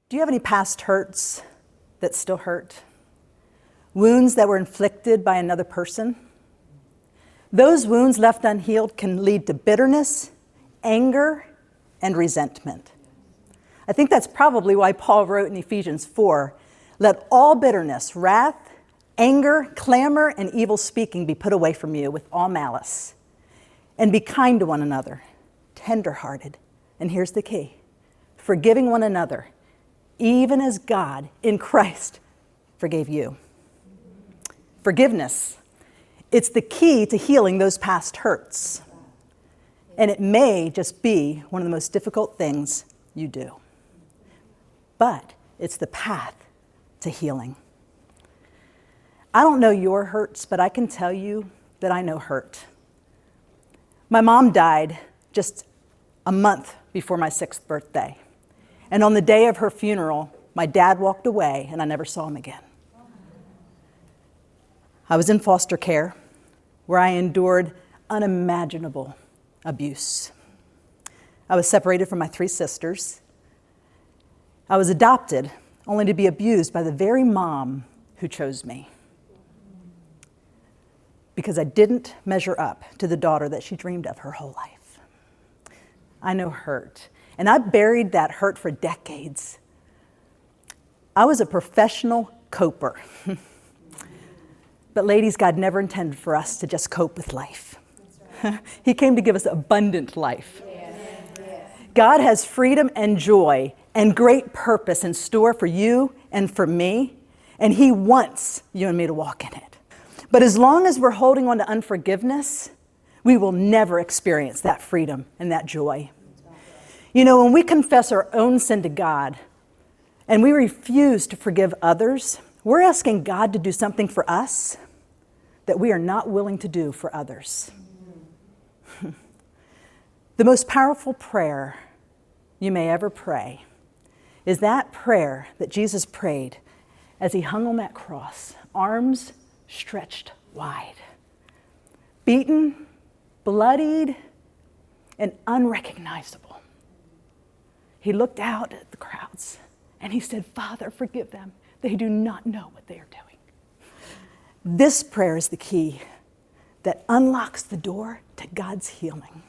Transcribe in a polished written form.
Do you have any past hurts that still hurt? Wounds that were inflicted by another person? Those wounds left unhealed can lead to bitterness, anger, and resentment. I think that's probably why Paul wrote in Ephesians 4, "Let all bitterness, wrath, anger, clamor, and evil speaking be put away from you with all malice. And be kind to one another, tender-hearted." And here's the key: forgiving one another, even as God in Christ forgave you. Forgiveness, it's the key to healing those past hurts. And it may just be one of the most difficult things you do. But it's the path to healing. I don't know your hurts, but I can tell you that I know hurt. My mom died just a month before my 6th birthday. And on the day of her funeral, my dad walked away and I never saw him again. I was in foster care where I endured unimaginable abuse. I was separated from my 3 sisters. I was adopted only to be abused by the very mom who chose me because I didn't measure up to the daughter that she dreamed of her whole life. I know hurt, and I buried that hurt for decades. I was a professional coper. But ladies, God never intended for us to just cope with life. Right. He came to give us abundant life. Yes. God has freedom and joy and great purpose in store for you and for me, and He wants you and me to walk in it. But as long as we're holding on to unforgiveness, we will never experience that freedom and that joy. You know, when we confess our own sin to God and we refuse to forgive others, we're asking God to do something for us that we are not willing to do for others. The most powerful prayer you may ever pray is that prayer that Jesus prayed as He hung on that cross, arms stretched wide, beaten, bloodied, and unrecognizable. He looked out at the crowds and He said, "Father, forgive them. They do not know what they are doing." This prayer is the key that unlocks the door to God's healing.